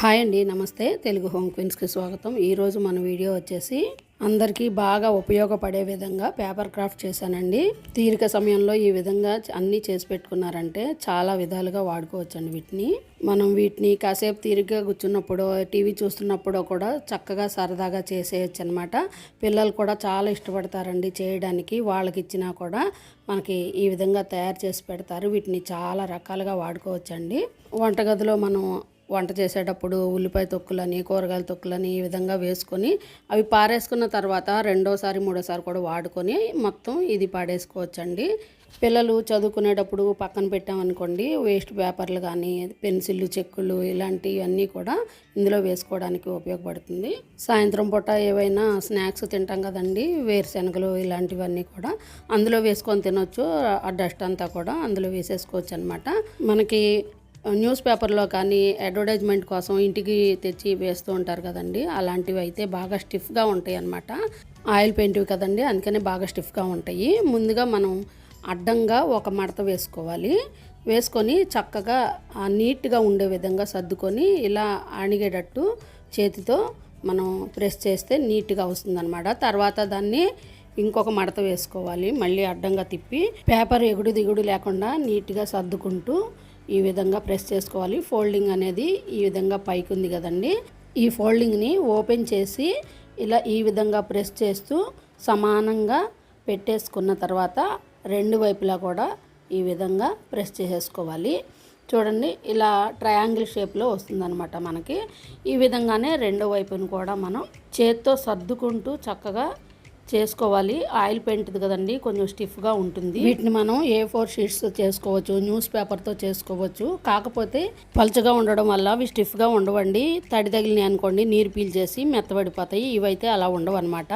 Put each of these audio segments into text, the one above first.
Hi అండి, నమస్తే. Telugu home క్వీన్స్కి స్వాగతం. ఈరోజు మన వీడియో వచ్చేసి అందరికీ బాగా ఉపయోగపడే విధంగా పేపర్ క్రాఫ్ట్ చేశానండి. తీరిక సమయంలో ఈ విధంగా అన్నీ చేసి పెట్టుకున్నారంటే చాలా విధాలుగా వాడుకోవచ్చండి. మనం వీటిని కాసేపు తీరిగ్గా కూర్చున్నప్పుడు, టీవీ చూస్తున్నప్పుడు కూడా చక్కగా సరదాగా చేసేయచ్చు అనమాట. పిల్లలు కూడా చాలా ఇష్టపడతారండి చేయడానికి. వాళ్ళకి ఇచ్చినా కూడా మనకి ఈ విధంగా తయారు చేసి పెడతారు. వీటిని చాలా రకాలుగా వాడుకోవచ్చండి. వంటగదిలో మనం వంట చేసేటప్పుడు ఉల్లిపాయ తొక్కులని, కూరగాయల తొక్కులని ఈ విధంగా వేసుకొని అవి పారేసుకున్న తర్వాత రెండోసారి మూడోసారి కూడా వాడుకొని మొత్తం ఇది పాడేసుకోవచ్చండి. పిల్లలు చదువుకునేటప్పుడు పక్కన పెట్టామనుకోండి, వేస్ట్ పేపర్లు కానీ, పెన్సిళ్ళు, చెక్కులు ఇలాంటివన్నీ కూడా ఇందులో వేసుకోవడానికి ఉపయోగపడుతుంది. సాయంత్రం పూట ఏవైనా స్నాక్స్ తింటాం కదండి, వేరుశనగలు ఇలాంటివన్నీ కూడా అందులో వేసుకొని తినొచ్చు. ఆ డస్ట్ అంతా కూడా అందులో వేసేసుకోవచ్చు అనమాట. మనకి న్యూస్ పేపర్లో కానీ అడ్వర్టైజ్మెంట్ కోసం ఇంటికి తెచ్చి వేస్తూ ఉంటారు కదండి, అలాంటివి అయితే బాగా స్టిఫ్గా ఉంటాయి అన్నమాట. ఆయిల్ పెయింట్వి కదండి, అందుకనే బాగా స్టిఫ్గా ఉంటాయి. ముందుగా మనం అడ్డంగా ఒక మడత వేసుకొని చక్కగా నీట్గా ఉండే విధంగా సర్దుకొని ఇలా అణిగేటట్టు చేతితో మనం ప్రెస్ చేస్తే నీట్గా వస్తుందన్నమాట. తర్వాత దాన్ని ఇంకొక మడత వేసుకోవాలి. మళ్ళీ అడ్డంగా తిప్పి పేపర్ ఎగుడు దిగుడు లేకుండా నీట్గా సర్దుకుంటూ ఈ విధంగా ప్రెస్ చేసుకోవాలి. ఫోల్డింగ్ అనేది ఈ విధంగా పైకి ఉంది కదండి, ఈ ఫోల్డింగ్ని ఓపెన్ చేసి ఇలా ఈ విధంగా ప్రెస్ చేస్తూ సమానంగా పెట్టేసుకున్న తర్వాత రెండు వైపులా కూడా ఈ విధంగా ప్రెస్ చేసేసుకోవాలి. చూడండి, ఇలా ట్రయాంగిల్ షేప్లో వస్తుందన్నమాట మనకి. ఈ విధంగానే రెండో వైపును కూడా మనం చేత్తో సర్దుకుంటూ చక్కగా చేసుకోవాలి. ఆయిల్ పెయింట్ది కదండి, కొంచెం స్టిఫ్గా ఉంటుంది. వీటిని మనం A4 షీట్స్ చేసుకోవచ్చు, న్యూస్ పేపర్తో చేసుకోవచ్చు. కాకపోతే పలుచగా ఉండడం వల్ల అవి స్టిఫ్గా ఉండవండి. తడి తగిలినాయి అనుకోండి, నీరు పీల్చేసి మెత్తబడిపోతాయి. ఇవైతే అలా ఉండవు అనమాట.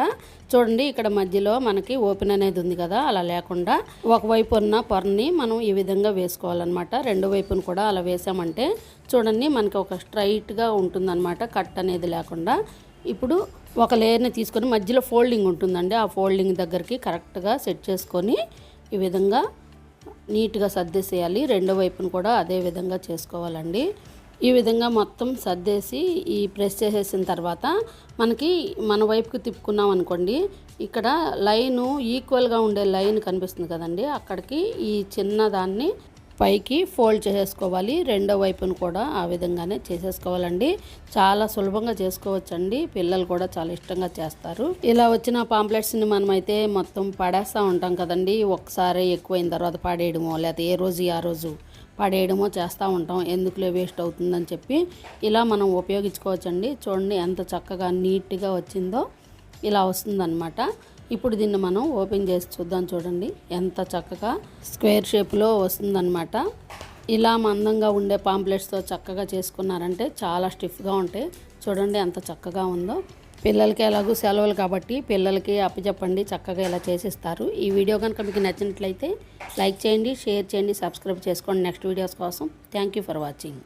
చూడండి, ఇక్కడ మధ్యలో మనకి ఓపెన్ అనేది ఉంది కదా, అలా లేకుండా ఒకవైపు ఉన్న పొరని మనం ఈ విధంగా వేసుకోవాలన్నమాట. రెండు వైపును కూడా అలా వేసామంటే చూడండి మనకి ఒక స్ట్రైట్గా ఉంటుందన్నమాట, కట్ అనేది లేకుండా. ఇప్పుడు ఒక లేయర్ని తీసుకొని మధ్యలో ఫోల్డింగ్ ఉంటుందండి, ఆ ఫోల్డింగ్ దగ్గరికి కరెక్ట్గా సెట్ చేసుకొని ఈ విధంగా నీట్గా సర్దేసేయాలి. రెండో వైపును కూడా అదే విధంగా చేసుకోవాలండి. ఈ విధంగా మొత్తం సర్దేసి ఈ ప్రెస్ చేసేసిన తర్వాత మనకి మన వైపుకి తిప్పుకున్నాం అనుకోండి, ఇక్కడ లైను ఈక్వల్గా ఉండే లైన్ కనిపిస్తుంది కదండి, అక్కడికి ఈ చిన్న దాన్ని పైకి ఫోల్డ్ చేసేసుకోవాలి. రెండో వైపును కూడా ఆ విధంగానే చేసేసుకోవాలండి. చాలా సులభంగా చేసుకోవచ్చండి, పిల్లలు కూడా చాలా ఇష్టంగా చేస్తారు. ఇలా వచ్చిన పాంప్లెట్స్ని మనమైతే మొత్తం పడేస్తూ ఉంటాం కదండి, ఒకసారి ఎక్కువైన తర్వాత పడేయడమో లేకపోతే ఏ రోజు ఆ రోజు పడేయడమో చేస్తూ ఉంటాం. ఎందుకులే వేస్ట్ అవుతుందని చెప్పి ఇలా మనం ఉపయోగించుకోవచ్చండి. చూడండి ఎంత చక్కగా నీట్గా వచ్చిందో, ఇలా వస్తుందన్నమాట. ఇప్పుడు దీన్ని మనం ఓపెన్ చేసి చూద్దాం. చూడండి ఎంత చక్కగా స్క్వేర్ షేప్లో వస్తుందన్నమాట. ఇలా మందంగా ఉండే పాంప్లెట్స్తో చక్కగా చేసుకున్నారంటే చాలా స్టిఫ్గా ఉంటాయి. చూడండి ఎంత చక్కగా ఉందో. పిల్లలకి ఎలాగో సెలవులు కాబట్టి పిల్లలకి అప్పచెప్పండి, చక్కగా ఇలా చేసిస్తారు. ఈ వీడియో కనుక మీకు నచ్చినట్లయితే లైక్ చేయండి, షేర్ చేయండి, సబ్స్క్రైబ్ చేసుకోండి నెక్స్ట్ వీడియోస్ కోసం. Thank you for watching.